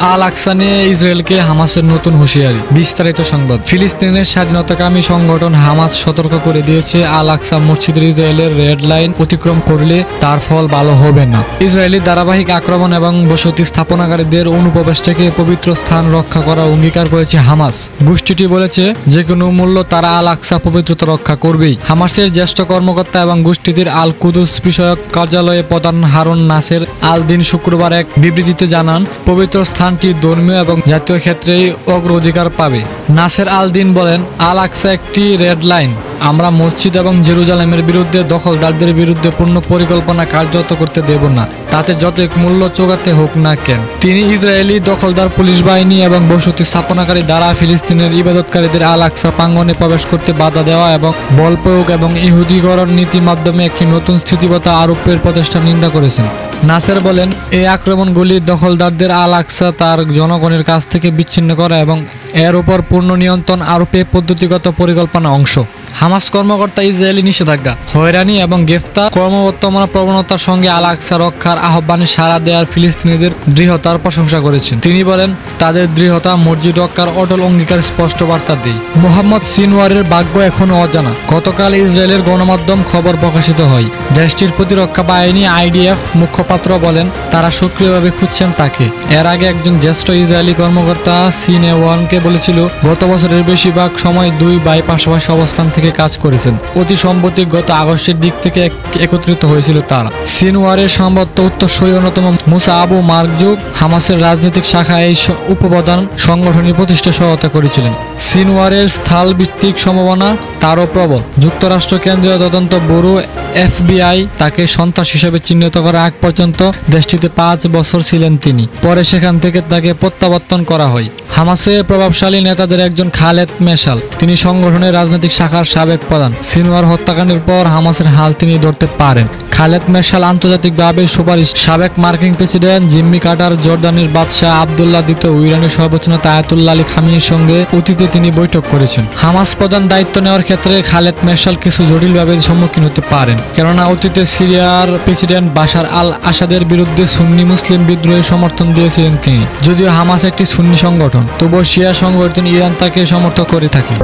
আল আকসা নিয়ে ইসরায়েলকে হামাসের নতুন হুঁশিয়ারি। বিস্তারিত সংবাদ। ফিলিস্তিনের স্বাধীনতাকামী সংগঠন হামাস সতর্ক করে দিয়েছে, আল আকসা মসজিদের ইসরায়েলের রেড লাইন অতিক্রম করলে তার ফল ভালো হবে না। ইসরায়েলি ধারাবাহিক আক্রমণ এবং বসতি স্থাপনাকারীদের অনুপ্রবেশ থেকে পবিত্র স্থান রক্ষা করার অঙ্গীকার করেছে হামাস। গোষ্ঠীটি বলেছে, যে কোনো মূল্য তারা আল আকসা পবিত্রতা রক্ষা করবেই। হামাসের জ্যেষ্ঠ কর্মকর্তা এবং গোষ্ঠীটির আল কুদুস বিষয়ক কার্যালয়ে প্রধান হারুন নাসের আল দিন শুক্রবার এক বিবৃতিতে জানান, পবিত্র স্থানটি ধর্মীয় এবং জাতীয় ক্ষেত্রেই অগ্রাধিকার পাবে। নাসের আল দিন বলেন, আল আকসা একটি রেড লাইন। আমরা মসজিদ এবং জেরুজালেমের বিরুদ্ধে দখলদারদের বিরুদ্ধে পূর্ণ পরিকল্পনা কার্যত করতে দেব না, তাতে যতই মূল্য চোকাতে হোক না কেন। তিনি ইসরায়েলি দখলদার পুলিশ বাহিনী এবং বসতি স্থাপনাকারী দ্বারা ফিলিস্তিনের ইবাদতকারীদের আল আকসা প্রাঙ্গণে প্রবেশ করতে বাধা দেওয়া এবং বল প্রয়োগ এবং ইহুদিকরণ নীতির মাধ্যমে একটি নতুন স্থিতিগতা আরোপের প্রচেষ্টার নিন্দা করেছেন। নাসের বলেন, এই আক্রমণগুলি দখলদারদের আল আকসা তার জনগণের কাছ থেকে বিচ্ছিন্ন করা এবং এর উপর পূর্ণ নিয়ন্ত্রণ আরোপে পদ্ধতিগত পরিকল্পনা অংশ। হামাস কর্মকর্তা ইসরায়েলি নিষেধাজ্ঞা, হয়রানি এবং গ্রেফতার ক্রমবর্ধমান প্রবণতার সঙ্গে আল আকসা রক্ষার আহ্বানে সাড়া দেওয়ার ফিলিস্তিনিদের দৃঢ়তার প্রশংসা করেছেন। তিনি বলেন, তাদের দৃঢ়তা মসজিদ রক্ষার অটল অঙ্গীকার স্পষ্ট বার্তা দেয়। মোহাম্মদ সিনওয়ারের ভাগ্য এখনও অজানা। গতকাল ইসরায়েলের গণমাধ্যম খবর প্রকাশিত হয়। দেশটির প্রতিরক্ষা বাহিনী IDF মুখপাত্র বলেন, তারা সক্রিয়ভাবে খুঁজছেন তাকে। এর আগে একজন জ্যেষ্ঠ ইসরায়েলি কর্মকর্তা সিনেওয়ানকে বলেছিল, গত বছরের বেশিরভাগ সময় দুই ভাই পাশাপাশি অবস্থান থেকে কাজ করেছেন। অতি সম্প্রতি গত আগস্টের দিক থেকে একত্রিত হয়েছিল তারা। সিনওয়ারের সম্ভাব্য উত্তরসূরি অন্যতম মুসা আবু মারজুক হামাসের রাজনৈতিক শাখা এই উপপ্রধান সংগঠনের প্রতিষ্ঠা সহায়তা করেছিলেন। সিনওয়ারের স্থলভিত্তিক সম্ভাবনা তারও প্রবল। যুক্তরাষ্ট্র কেন্দ্রীয় তদন্ত ব্যুরো FBI তাকে সন্ত্রাস হিসেবে চিহ্নিত করার আগ পর্যন্ত দেশটিতে 5 বছর ছিলেন তিনি। পরে সেখান থেকে তাকে প্রত্যাবর্তন করা হয়। হামাসের প্রভাবশালী নেতাদের একজন খালেদ মেশাল, তিনি সংগঠনের রাজনৈতিক শাখার সাবেক প্রধান। সিনওয়ার হত্যাকাণ্ডের পর হামাসের হাল তিনি ধরতে পারেন। খালেদ মেশাল আন্তর্জাতিকভাবে সুপারিশ। সাবেক মার্কিন প্রেসিডেন্ট জিম্মি কার্টার, জর্দানের বাদশাহ আবদুল্লাহ দ্বিতীয়, ইরানের সর্বোচ্চ নেতা আয়াতুল্লাহ আলী খামেনির সঙ্গে অতীতে তিনি বৈঠক করেছেন। হামাস প্রধান দায়িত্ব নেওয়ার ক্ষেত্রে খালেদ মেশাল কিছু জটিলভাবে সম্মুখীন হতে পারেন, কেননা অতীতে সিরিয়ার প্রেসিডেন্ট বাশার আল আসাদের বিরুদ্ধে সুন্নি মুসলিম বিদ্রোহের সমর্থন দিয়েছিলেন তিনি। যদিও হামাস একটি সুন্নি সংগঠন, তবুও শিয়া সংগঠন ইরান তাকে সমর্থন করে থাকে।